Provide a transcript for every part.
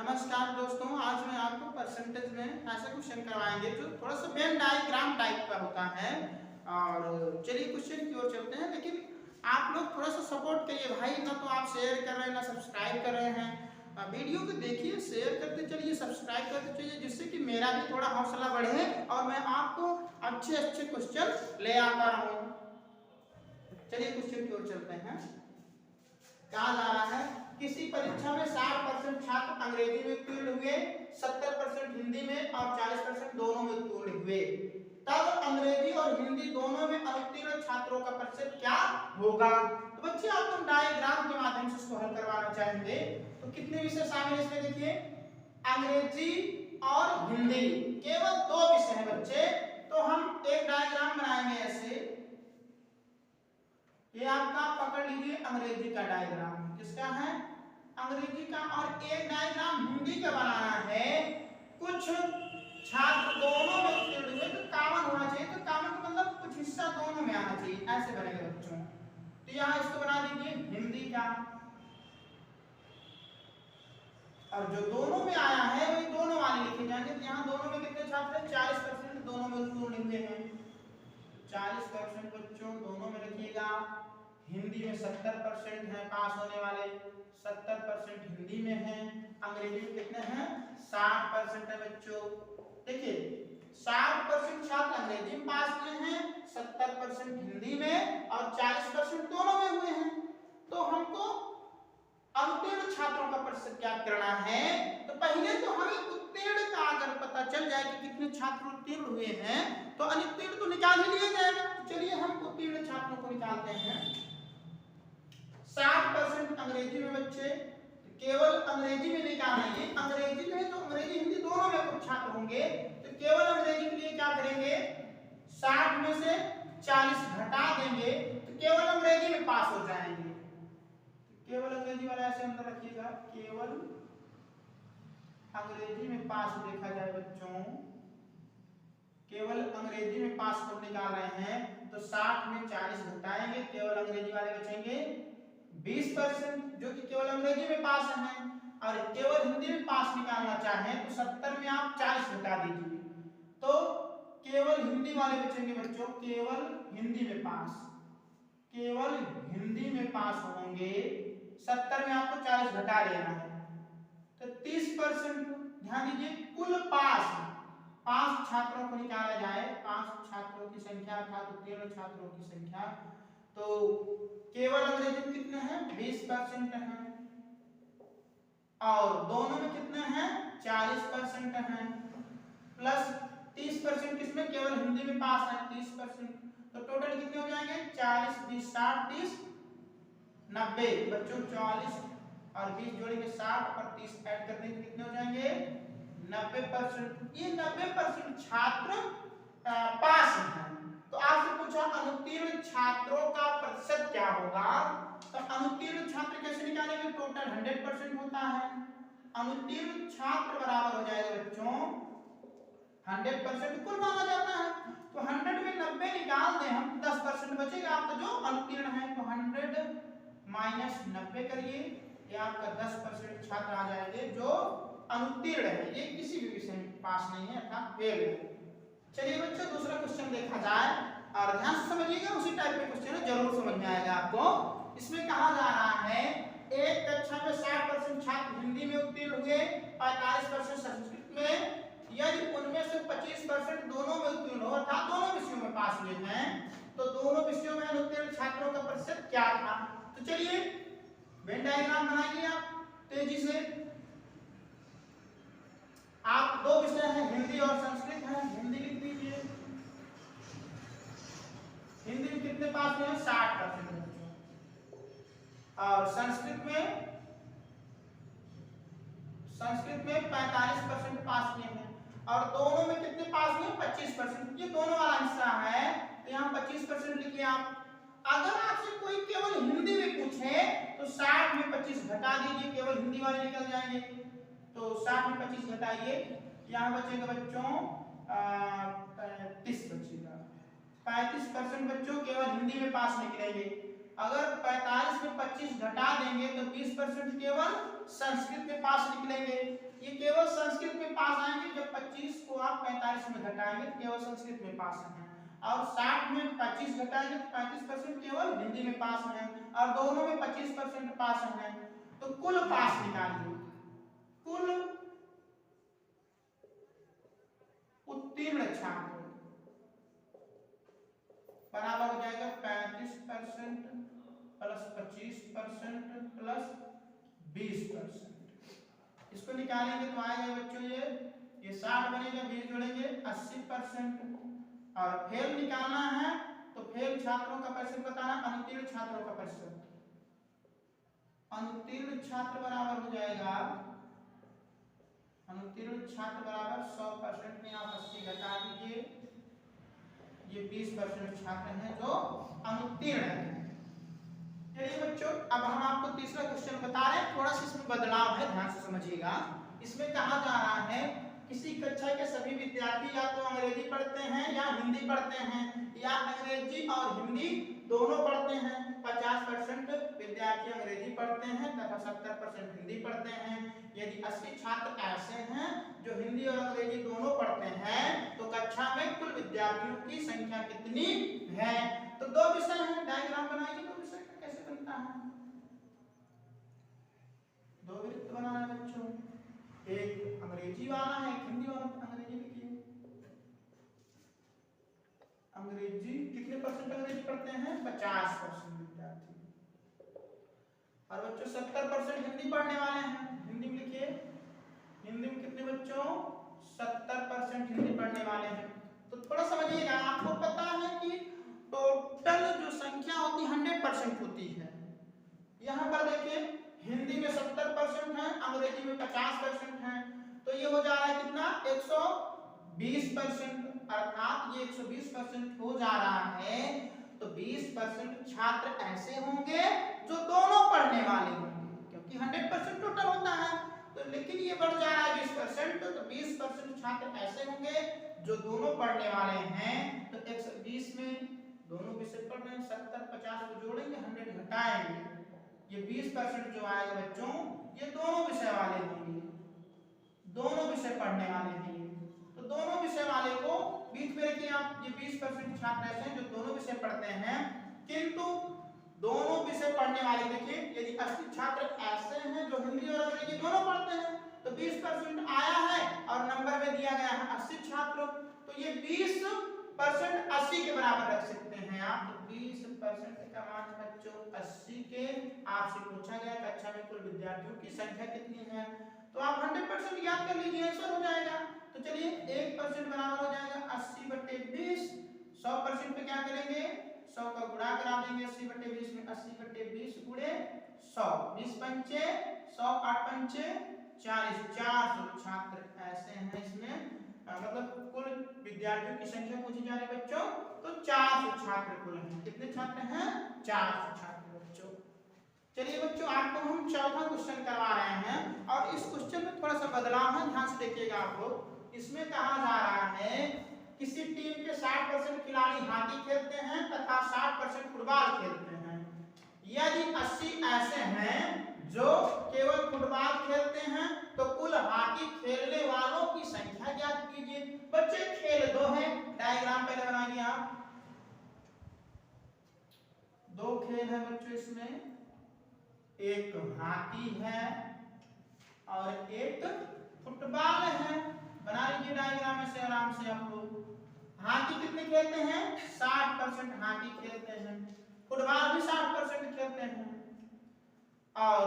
नमस्कार दोस्तों, आज मैं आपको परसेंटेज में ऐसा क्वेश्चन करवाएंगे जो थोड़ा सा वेन डायग्राम टाइप का होता है। और चलिए क्वेश्चन की ओर चलते हैं, लेकिन आप लोग थोड़ा सा सपोर्ट करिए भाई। ना तो आप शेयर कर रहे हैं ना सब्सक्राइब कर रहे हैं। वीडियो को देखिए, शेयर करते चलिए, सब्सक्राइब करते चलिए, जिससे कि मेरा भी थोड़ा हौसला बढ़े और मैं आपको अच्छे अच्छे क्वेश्चन ले आता रहूं। चलिए क्वेश्चन की ओर चलते हैं। कहा जा रहा है किसी परीक्षा में 60% छात्र अंग्रेजी में उत्तीर्ण हुए, 70% हिंदी में और 40% दोनों में उत्तीर्ण हुए, तब अंग्रेजी और हिंदी दोनों में अनुत्तीर्ण छात्रों का प्रतिशत क्या होगा। तो बच्चे आप लोग डायग्राम के माध्यम से इसको हल करवाना चाहेंगे। तो कितने विषय शामिल है इसमें देखिए, अंग्रेजी और हिंदी, केवल दो विषय हैं बच्चे। तो हम एक डायग्राम बनाएंगे ऐसे, ये आपका पकड़ लीजिए अंग्रेजी का डायग्राम। किसका है? अंग्रेजी का। और एक डायग्राम हिंदी का बनाना है। कुछ छात्र दोनों में उत्तीर्ण हुए तो कॉमन होना चाहिए। तो कॉमन का मतलब कुछ हिस्सा दोनों में आना चाहिए, ऐसे बनेगा बच्चों। तो यहाँ इसको बना दीजिए हिंदी का। और जो दोनों में आया है वही दोनों वाले लिखे जाएंगे। तो यहाँ दोनों में कितने छात्र हैं? 40% दोनों में उत्तीर्ण हुए हैं। 40% बच्चों दोनों में रखिएगा। हिंदी में 70% है पास होने वाले, 70% हिंदी में है। अंग्रेजी में कितने हैं? 60% है बच्चों। देखिए 60% छात्र अंग्रेजी में पास हुए हैं, 70% हिंदी में और 40% दोनों में हुए हैं। तो हमको अनुत्तीर्ण छात्रों का प्रतिशत ज्ञात करना है। तो पहले तो हमें उत्तीर्ण का अगर पता चल जाए कि कितने छात्र उत्तीर्ण हुए हैं तो अनुत्तीर्ण तो निकाल ही लिया जाएगा। चलिए हम उत्तीर्ण छात्रों को निकालते हैं। 60% अंग्रेजी में बच्चे, केवल अंग्रेजी में निकालेंगे। अंग्रेजी में तो अंग्रेजी हिंदी दोनों में कुछ छात्र होंगे, तो केवल अंग्रेजी के लिए क्या करेंगे? 60 में से 40 घटा देंगे तो केवल अंग्रेजी में पास हो जाएंगे। केवल अंग्रेजी वाला ऐसे अंदर रखिएगा, केवल अंग्रेजी में पास देखा जाए बच्चों, केवल अंग्रेजी में पास को निकाल रहे हैं तो 60 में 40 घटाएंगे, केवल अंग्रेजी वाले बचेंगे 20% जो कि केवल अंग्रेजी में पास हैं। और केवल हिंदी में पास निकालना चाहें तो 70 में आप 40 घटा दीजिए तो केवल हिंदी वाले बचेंगे बच्चों। केवल हिंदी में पास, केवल हिंदी में पास होंगे। 70 में आपको 40 घटा लेना है तो 30%। ध्यान दीजिए कुल पास छात्रों को निकाला जाए, 5 छात्रों की संख्या अर्थात उत्तीर्ण छात्रों की संख्या। तो केवल अंग्रेजी में कितने हैं? 20% हैं। और दोनों में कितने हैं? 40% हैं। प्लस 30% किसमें? केवल हिंदी में पास है 30%। तो टोटल कितने हो जाएंगे? 40 20 60 30 90 बच्चों। 44 और 20 जोड़ेंगे 60 और 30 ऐड कर देंगे कितने हो जाएंगे? 90%। ये 90% छात्र पास हैं। तो आपसे पूछा अनुत्तीर्ण छात्रों का प्रतिशत क्या होगा। तो अनुत्तीर्ण छात्र कैसे निकालेंगे? टोटल 100% होता है। अनुत्तीर्ण छात्र बराबर हो जाएगा बच्चों 100% कुल माना जाता है। तो 100 में 90 निकाल दें हम, 10% बचेगा आपका जो अनुत्तीर्ण है। तो 100 माइनस 90 करिए, ये आपका 10% छात्र आ जाएंगे जो अनुत्तीर्ण है। ये किसी भी विषय में पास नहीं है अर्थात फेल है। चलिए बच्चों दूसरा क्वेश्चन देखा जाए और ध्यान से समझिएगा, उसी टाइप के क्वेश्चन है, जरूर समझ में आएगा आपको। इसमें कहा जा रहा है एक कक्षा में 60% छात्र हिंदी में उत्तीर्ण हुए, 45% संस्कृत में। यदि उनमें से 25% दोनों में उत्तीर्ण हो अर्थात दोनों विषयों में पास हुए हैं तो दोनों विषयों में अनुत्तीर्ण छात्रों का प्रतिशत क्या था। तो चलिए वेन डायग्राम बनाइए आप तेजी से। आप दो विषय हैं हिंदी और संस्कृत है, हिंदी लिख दीजिए। हिंदी में कितने पास हुए हैं? 60% बच्चों। और संस्कृत में 45% पास हुए हैं। और दोनों में कितने पास हुए? 25%। ये दोनों वाला हिस्सा है तो यहाँ 25% लिखिए आप। अगर आपसे कोई केवल हिंदी में पूछे तो 60 में 25 घटा दीजिए, केवल हिंदी वाले निकल जाएंगे। तो 60 में 25 घटाइए, यहाँ बचेगा बच्चों 35 बचेगा। 35% बच्चों केवल हिंदी में पास निकलेंगे। अगर 45 में 25 घटा देंगे तो 20% केवल संस्कृत में पास निकलेंगे। ये केवल संस्कृत में पास आएंगे, जब 25 को आप 45 में घटाएंगे तो केवल संस्कृत में पास हैं, और 60 में 25 घटाएंगे तो 35% केवल हिंदी में पास हैं, और दोनों में 25% पास हैं। तो कुल पास निकालिए, कुल उत्तीर्ण छात्र बराबर हो जाएगा 35% प्लस 25% प्लस 20%। इसको निकालेंगे तो आएगा बच्चों ये 60 बनेगा, 20 जोड़ेंगे 80%। और फेल निकालना है तो फेल छात्रों का प्रतिशत बताना, अनुत्तीर्ण छात्रों का प्रतिशत। अनुत्तीर्ण छात्र बराबर हो जाएगा, अनुत्तीर्ण छात्र बराबर 100% में आप 80 घटा दीजिए, ये 20% छात्र हैं जो अनुत्तीर्ण हैं। चलिए बच्चों, अब हम आपको तीसरा क्वेश्चन बता रहे हैं, थोड़ा सा इसमें बदलाव है, ध्यान से समझिएगा। इसमें कहा जा रहा है किसी कक्षा के सभी विद्यार्थी या तो अंग्रेजी पढ़ते हैं या हिंदी पढ़ते हैं, या अंग्रेजी और हिंदी दोनों पढ़ते हैं। 50% विद्यार्थी अंग्रेजी पढ़ते हैं तथा 70% हिंदी पढ़ते हैं। यदि 80 छात्र ऐसे हैं जो हिंदी और अंग्रेजी दोनों पढ़ते हैं तो कक्षा में कुल विद्यार्थियों की संख्या कितनी है? तो दो विषय हैं, डायग्राम बनाइए, दो विषय का कैसे बनता है। दो वृत्त बनाना है बच्चों, एक अंग्रेजी वाला है, एक हिंदी वाला। अंग्रेजी लिखिए, अंग्रेजी कितने परसेंट अंग्रेजी पढ़ते हैं? 50% विद्यार्थी। और बच्चों 70% हिंदी पढ़ने वाले हैं। हिंदी में लिखिए, हिंदी में कितने बच्चों? 70% हिंदी पढ़ने वाले हैं। तो थोड़ा समझिएगा, आपको पता है कि टोटल जो संख्या होती है 100% होती है। यहाँ पर देखिए हिंदी में 70% है, अंग्रेजी में 50% है, तो ये हो जा रहा है कितना? 120%। अर्थात ये 120% हो जा रहा है। तो 20% छात्र ऐसे होंगे जो दोनों पढ़ने वाले होंगे, क्योंकि 100% टोटल होता है। तो लेकिन ये बढ़ जा रहा है 20%, तो 20% छात्र ऐसे होंगे जो दोनों पढ़ने वाले हैं। तो 120 में दोनों विषय पढ़ रहे हैं, 70 50 को जोड़ेंगे, 100 घटाएंगे, ये 20% जो आएगा बच्चों ये दोनों विषय वाले होंगे, दोनों विषय पढ़ने वाले हैं। तो दोनों विषय वाले को बीच में रखिए आप। ये 20% छात्र ऐसे हैं जो दोनों विषय पढ़ते हैं, किंतु दोनों विषय पढ़ने वाले देखिए, यदि 80 छात्र ऐसे हैं जो हिंदी और अंग्रेजी दोनों पढ़ते हैं तो 20% आया है और नंबर में दिया गया है 80 छात्र, तो ये 20% 80 के बराबर रख सकते हैं आप। तो 20% का मान बच्चों 80 के आपसे पूछा गया कक्षा में कुल विद्यार्थियों की संख्या कितनी है, तो आप 100% याद कर लीजिए, आंसर हो जाएगा। तो चलिए 1% बराबर हो जाएगा 80/20। 100% पे क्या करेंगे? 100 का गुणा करा देंगे 80/20 में, 80/20 गुणे 100, 20 पंचे 100, 8 पंचे 40, 400 छात्र ऐसे हैं इसमें। मतलब कुल विद्यार्थियों की संख्या पूछी जा रही है बच्चों, तो 400 छात्र कुल हैं। कितने छात्र हैं? 400 छात्र बच्चों। चलिए बच्चों, आपको हम चौथा क्वेश्चन करवा रहे हैं, और इस क्वेश्चन में थोड़ा सा बदलाव है, ध्यान से देखिएगा आप लोग। इसमें कहा जा रहा है किसी टीम के 60% खिलाड़ी हॉकी खेलते हैं तथा 60% फुटबॉल खेलते हैं। यदि 80 ऐसे हैं जो केवल फुटबॉल खेलते हैं तो कुल हॉकी खेलने वालों की संख्या ज्ञात कीजिए। बच्चे खेल दो है, डायग्राम पहले बनाइए आप। दो खेल है बच्चों इसमें, एक हॉकी है और एक फुटबॉल है। बना लीजिए डायग्राम से आराम से आप लोग। हॉकी कितने खेलते हैं? 60% हॉकी खेलते हैं, फुटबॉल भी 60% खेलते हैं, और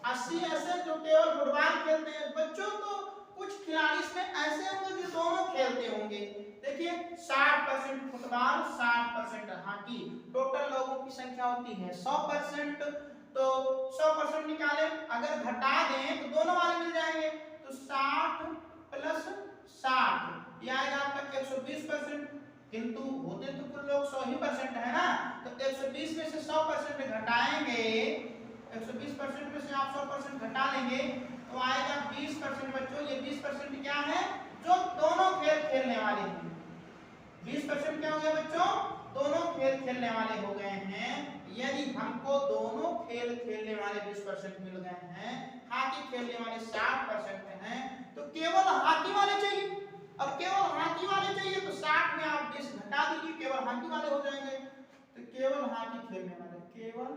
80 ऐसे जो केवल फुटबॉल खेलते हैं। बच्चों तो कुछ खिलाड़ी इसमें ऐसे होंगे जो दोनों खेलते होंगे। देखिए 60% फुटबॉल 60% हॉकी, टोटल लोगों की संख्या होती है 100%। तो 100% निकाले, अगर घटा दें तो दोनों वाले मिल जाएंगे, तो 60 प्लस 60 ये आएगा आपका 120%। किंतु होते तो कुल लोग 100% है ना, तो 120 में से 100% घटाएंगे, 120% में से आप 100% घटा लेंगे तो आएगा 20% बच्चों। ये 20% क्या है? जो दोनों खेल खेलने वाले हैं। 20% क्या हो गया बच्चों? दोनों खेल खेलने वाले हो गए हैं। यदि हमको दोनों खेल खेलने वाले 20% मिल गए हैं, हॉकी खेलने वाले 60% हैं, तो केवल हॉकी वाले चाहिए। अब केवल हॉकी वाले चाहिए तो 60 में आप 20 घटा दीजिए, केवल हॉकी वाले हो जाएंगे। तो केवल हॉकी खेलने वाले, केवल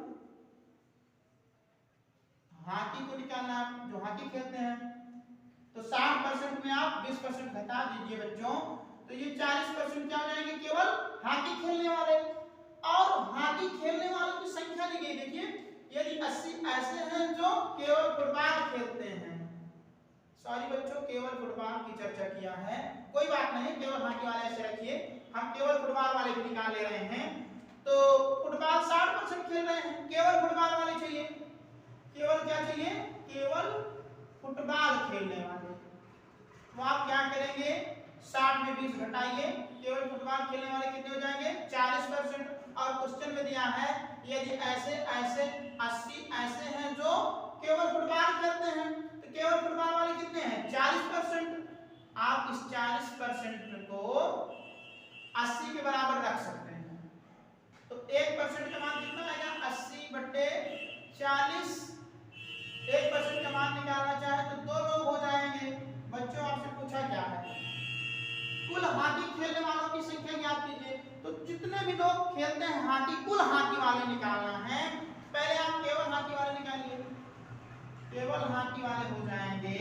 हॉकी को निकालना है, जो हॉकी खेलते हैं। तो 60% में आप 20% घटा दीजिए बच्चों, तो ये 40% क्या हो जाएंगे, केवल हॉकी खेलने वाले। और हॉकी खेलने वालों की संख्या दी गई, देखिए यदि 80 ऐसे हैं जो केवल फुटबॉल खेलते हैं। सॉरी बच्चों, केवल फुटबॉल की चर्चा किया है, कोई बात नहीं, केवल हॉकी वाले ऐसे रखिए, हम केवल फुटबॉल वाले भी निकाल ले रहे हैं। तो फुटबॉल 60% खेल रहे हैं, केवल फुटबॉल वाले चाहिए। केवल क्या चाहिए, केवल फुटबॉल खेलने वाले। तो आप क्या करेंगे, 60 में 20 घटाइए, केवल फुटबॉल खेलने वाले कितने हो जाएंगे, 40%। और क्वेश्चन में दिया है यदि ऐसे ऐसे 80 ऐसे हैं जो केवल फुटबॉल खेलते हैं, तो केवल फुटबॉल वाले कितने हैं, 40%। आप इस 40% को 80 के बराबर रख सकते हैं। तो 1% का मान कितना आएगा, 80/40। 1% का मान निकालना चाहे तो 2 लोग हो जाएंगे। बच्चों आपसे पूछा क्या है, कुल हॉकी खेलने वालों की संख्या ज्ञात कीजिए। तो जितने भी लोग खेलते हैं हॉकी, कुल हॉकी वाले निकालना है। पहले आप केवल हॉकी वाले निकालिए, केवल हॉकी वाले हो जाएंगे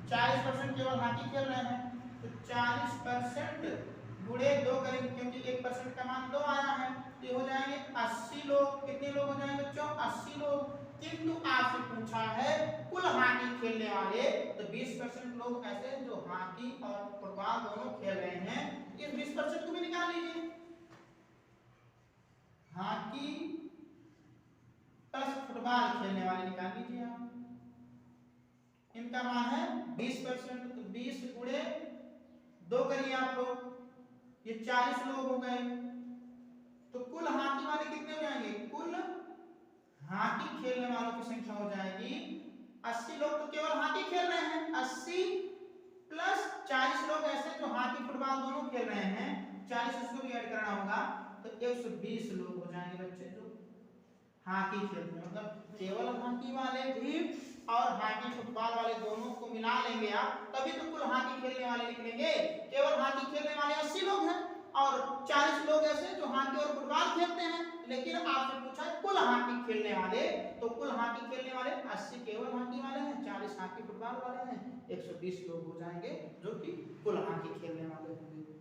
40% केवल हॉकी खेल रहे हैं, तो 40% गुणे 2 करेंगे, क्योंकि 1% का मान 2 आया है, ये हो जाएंगे 80 लोग। कितने लोग हो जाएंगे बच्चों, 80 लोग। किंतु आपसे पूछा है कुल हॉकी खेलने वाले, तो 20% लोग ऐसे जो हॉकी और फुटबॉल दोनों खेल रहे हैं, इस 20% को भी निकाल लीजिए। हॉकी प्लस फुटबॉल खेलने वाले निकाल लीजिए आप, इनका मान है 20%। तो 20 गुणे 2 करिए आप लोग, ये 40 लोग हो गए। तो कुल हॉकी वाले कितने हो जाएंगे, कुल हॉकी खेलने वालों की संख्या हो जाएगी 80 लोग। तो केवल हॉकी खेल रहे हैं, 80 प्लस 40 लोग ऐसे जो हॉकी फुटबॉल दोनों खेल रहे हैं, 40 उसको भी ऐड करना होगा, तो 120 लोग हो जाएंगे बच्चे जो हॉकी खेलते हैं। मतलब केवल हॉकी वाले भी और हॉकी फुटबॉल वाले दोनों को मिला लेंगे आप, तभी तो कुल हॉकी खेलने वाले निकलेंगे। केवल हॉकी खेलने वाले 80 लोग हैं और 40 लोग ऐसे जो हॉकी और फुटबॉल खेलते हैं। लेकिन आपसे पूछा है कुल हॉकी खेलने वाले, तो कुल हॉकी खेलने वाले 80 केवल हॉकी वाले हैं, 40 हॉकी फुटबॉल वाले हैं, 120 लोग हो जाएंगे जो कि कुल हॉकी खेलने वाले होंगे।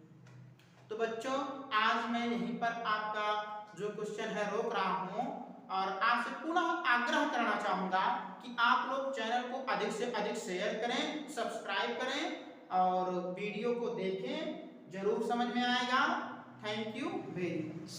तो बच्चों आज मैं यहीं पर आपका जो क्वेश्चन है रोक रहा हूं और आपसे पुनः आग्रह करना चाहूंगा कि आप लोग चैनल को अधिक से अधिक शेयर करें, सब्सक्राइब करें और वीडियो को देखें, जरूर समझ में आएगा। Thank you very much.